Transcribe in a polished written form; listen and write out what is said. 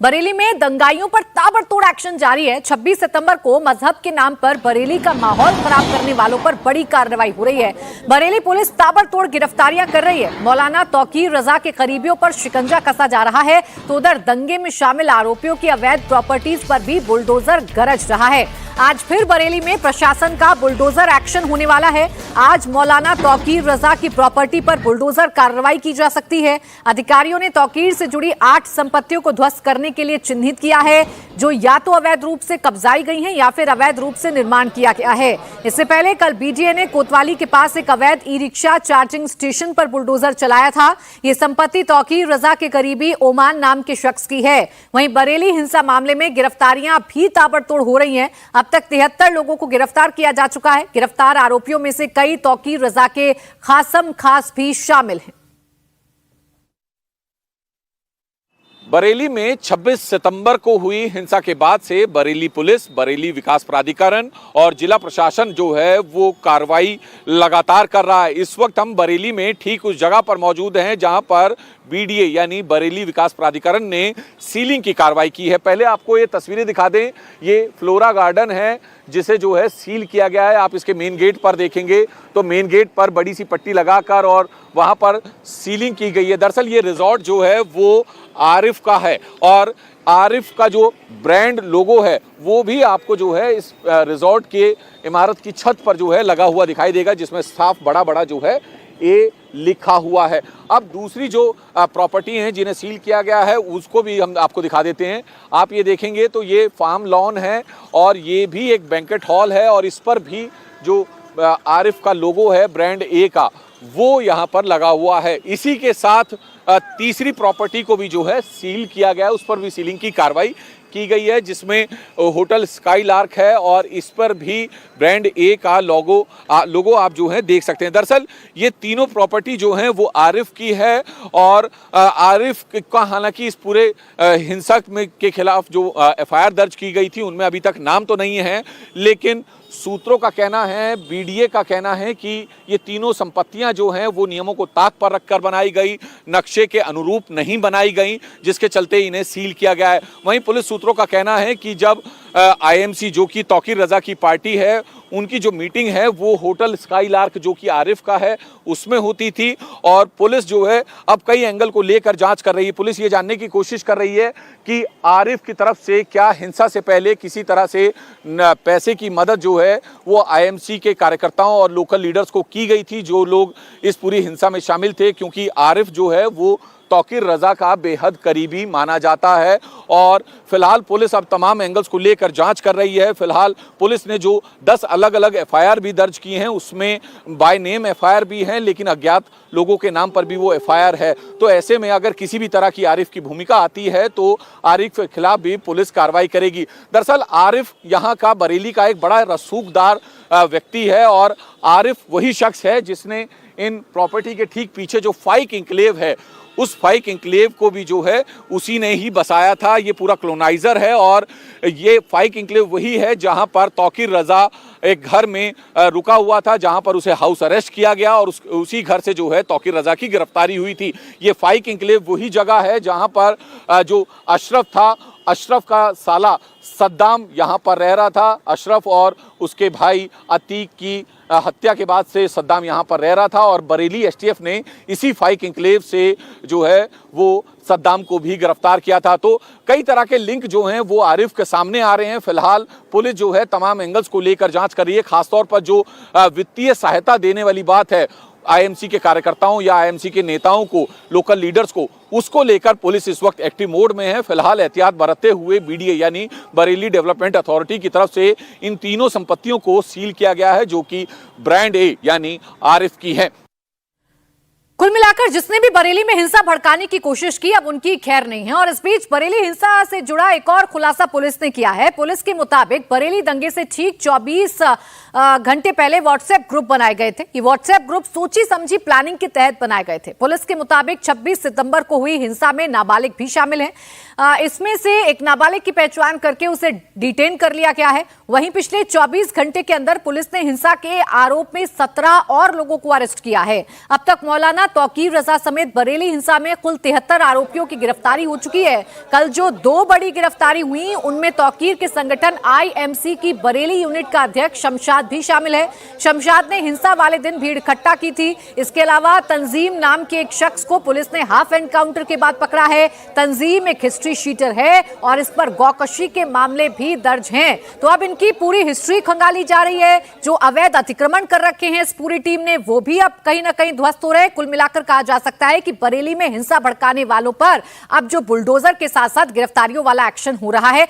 बरेली में दंगाइयों पर ताबड़तोड़ एक्शन जारी है। 26 सितंबर को मजहब के नाम पर बरेली का माहौल खराब करने वालों पर बड़ी कार्रवाई हो रही है। बरेली पुलिस ताबड़तोड़ गिरफ्तारियां कर रही है। मौलाना तौकीर रजा के करीबियों पर शिकंजा कसा जा रहा है, तो उधर दंगे में शामिल आरोपियों की अवैध प्रॉपर्टीज पर भी बुलडोजर गरज रहा है। आज फिर बरेली में प्रशासन का बुलडोजर एक्शन होने वाला है। आज मौलाना तौकीर रजा की प्रॉपर्टी पर बुलडोजर कार्रवाई की जा सकती है। अधिकारियों ने तौकीर से जुड़ी 8 संपत्तियों को ध्वस्त करने के लिए चिन्हित किया है, जो या तो अवैध रूप से कब्जाई गई हैं या फिर अवैध रूप से निर्माण किया गया है। इससे पहले कल बीडीए ने कोतवाली के पास एक अवैध ई रिक्शा चार्जिंग स्टेशन पर बुलडोजर चलाया था। ये संपत्ति तौकीर रजा के करीबी ओमान नाम के शख्स की है। वहीं बरेली हिंसा मामले में गिरफ्तारियां भी ताबड़तोड़ हो रही हैं। अब तक 73 लोगों को गिरफ्तार किया जा चुका है। गिरफ्तार आरोपियों में से कई तौकीर रजा के खासम खास भी शामिल हैं। बरेली में 26 सितंबर को हुई हिंसा के बाद से बरेली पुलिस, बरेली विकास प्राधिकरण और जिला प्रशासन जो है वो कार्रवाई लगातार कर रहा है। इस वक्त हम बरेली में ठीक उस जगह पर मौजूद हैं जहां पर बीडीए यानी बरेली विकास प्राधिकरण ने सीलिंग की कार्रवाई की है। पहले आपको ये तस्वीरें दिखा दें, ये फ्लोरा गार्डन है जिसे जो है सील किया गया है। आप इसके मेन गेट पर देखेंगे तो मेन गेट पर बड़ी सी पट्टी लगाकर और वहां पर सीलिंग की गई है। दरअसल ये रिजॉर्ट जो है वो आरिफ का है और आरिफ का जो ब्रांड लोगो है वो भी आपको जो है इस रिजॉर्ट के इमारत की छत पर जो है लगा हुआ दिखाई देगा, जिसमें साफ बड़ा बड़ा जो है ये लिखा हुआ है। अब दूसरी जो प्रॉपर्टी हैं जिन्हें सील किया गया है उसको भी हम आपको दिखा देते हैं। आप ये देखेंगे तो ये फार्म लॉन है और ये भी एक बैंकेट हॉल है और इस पर भी जो आरिफ का लोगो है ब्रांड ए का वो यहाँ पर लगा हुआ है। इसी के साथ तीसरी प्रॉपर्टी को भी जो है सील किया गया है, उस पर भी सीलिंग की कार्रवाई की गई है, जिसमें होटल स्काईलार्क है और इस पर भी ब्रांड ए का लोगो आप जो है देख सकते हैं। दरअसल ये तीनों प्रॉपर्टी जो हैं वो आरिफ की है और आरिफ का हालांकि इस पूरे हिंसा के खिलाफ जो एफआईआर दर्ज की गई थी उनमें अभी तक नाम तो नहीं है, लेकिन सूत्रों का कहना है, बीडीए का कहना है कि ये तीनों संपत्तियां जो हैं वो नियमों को ताक पर रखकर बनाई गई, नक्शे के अनुरूप नहीं बनाई गई, जिसके चलते इन्हें सील किया गया है। वहीं पुलिस सूत्रों का कहना है कि जब आईएमसी जो कि तौकीर रजा की पार्टी है उनकी जो मीटिंग है वो होटल स्काईलार्क जो कि आरिफ का है उसमें होती थी और पुलिस जो है अब कई एंगल को लेकर जांच कर रही है। पुलिस ये जानने की कोशिश कर रही है कि आरिफ की तरफ से क्या हिंसा से पहले किसी तरह से पैसे की मदद जो है वो आईएमसी के कार्यकर्ताओं और लोकल लीडर्स को की गई थी, जो लोग इस पूरी हिंसा में शामिल थे, क्योंकि आरिफ जो है वो तौकीर रजा का बेहद करीबी माना जाता है। और फिलहाल पुलिस अब तमाम एंगल्स को लेकर जांच कर रही है। फिलहाल पुलिस ने जो 10 अलग अलग एफआईआर भी दर्ज की हैं उसमें बाय नेम एफआईआर भी हैं, लेकिन अज्ञात लोगों के नाम पर भी वो एफआईआर है। तो ऐसे में अगर किसी भी तरह की आरिफ की भूमिका आती है तो आरिफ के खिलाफ भी पुलिस कार्रवाई करेगी। दरअसल आरिफ यहाँ का बरेली का एक बड़ा रसूखदार व्यक्ति है और आरिफ वही शख्स है जिसने इन प्रॉपर्टी के ठीक पीछे जो फाइक इंक्लेव है उस फाइक इंक्लेव को भी जो है उसी ने ही बसाया था। ये पूरा कॉलोनाइजर है और ये फाइक इंक्लेव वही है जहां पर तौकीर रजा एक घर में रुका हुआ था, जहां पर उसे हाउस अरेस्ट किया गया और उसी घर से जो है तौकीर रजा की गिरफ्तारी हुई थी। ये फाइक इंक्लेव वही जगह है जहां पर जो अशरफ था, अशरफ का साला सद्दाम यहाँ पर रह रहा था। अशरफ और उसके भाई अतीक की हत्या के बाद से सद्दाम यहाँ पर रह रहा था और बरेली एसटीएफ ने इसी फाइक इंक्लेव से जो है वो सद्दाम को भी गिरफ्तार किया था। तो कई तरह के लिंक जो हैं वो आरिफ के सामने आ रहे हैं। फिलहाल पुलिस जो है तमाम एंगल्स को लेकर जांच कर रही है, खासतौर पर जो वित्तीय सहायता देने वाली बात है आईएमसी के कार्यकर्ताओं या आईएमसी के नेताओं को, लोकल लीडर्स को, उसको लेकर पुलिस इस वक्त एक्टिव मोड में है। फिलहाल एहतियात बरतते हुए बीडीए यानी बरेली डेवलपमेंट अथॉरिटी की तरफ से इन तीनों संपत्तियों को सील किया गया है जो कि ब्रांड ए यानी आरिफ की है। कुल मिलाकर जिसने भी बरेली में हिंसा भड़काने की कोशिश की अब उनकी खैर नहीं है। और इस बीच बरेली हिंसा से जुड़ा एक और खुलासा पुलिस ने किया है। पुलिस के मुताबिक बरेली दंगे से ठीक 24 घंटे पहले व्हाट्सएप ग्रुप बनाए गए थे। ये व्हाट्सएप ग्रुप सोची समझी प्लानिंग के तहत बनाए गए थे। पुलिस के मुताबिक 26 सितंबर को हुई हिंसा में नाबालिग भी शामिल हैं। इसमें से एक नाबालिग की पहचान करके उसे डिटेन कर लिया गया है। वहीं पिछले 24 घंटे के अंदर पुलिस ने हिंसा के आरोप में 17 और लोगों को अरेस्ट किया है। अब तक मौलाना तौकीर रजा समेत बरेली हिंसा में कुल 73 आरोपियों की गिरफ्तारी हो चुकी है। कल जो 2 बड़ी गिरफ्तारी हुई उनमें तौकीर के संगठन आईएमसी की बरेली यूनिट का अध्यक्ष शमशाद भी शामिल है। शमशाद ने हिंसा वाले दिन भीड़ इकट्ठा की थी। इसके अलावा तंजीम नाम के एक शख्स को पुलिस ने हाफ एनकाउंटर के बाद पकड़ा है। तंजीम एक हिस्ट्री शीटर है और इस पर गौकशी के मामले भी दर्ज हैं। तो अब इनकी पूरी हिस्ट्री खंगाली जा रही है। जो अवैध अतिक्रमण कर रखे हैं इस पूरी टीम ने, वो भी अब कहीं ना कहीं ध्वस्त हो रहे हैं। कुल मिलाकर कहा जा सकता है कि बरेली में हिंसा भड़काने वालों पर अब जो बुलडोजर के साथ साथ गिरफ्तारियों वाला एक्शन हो रहा है,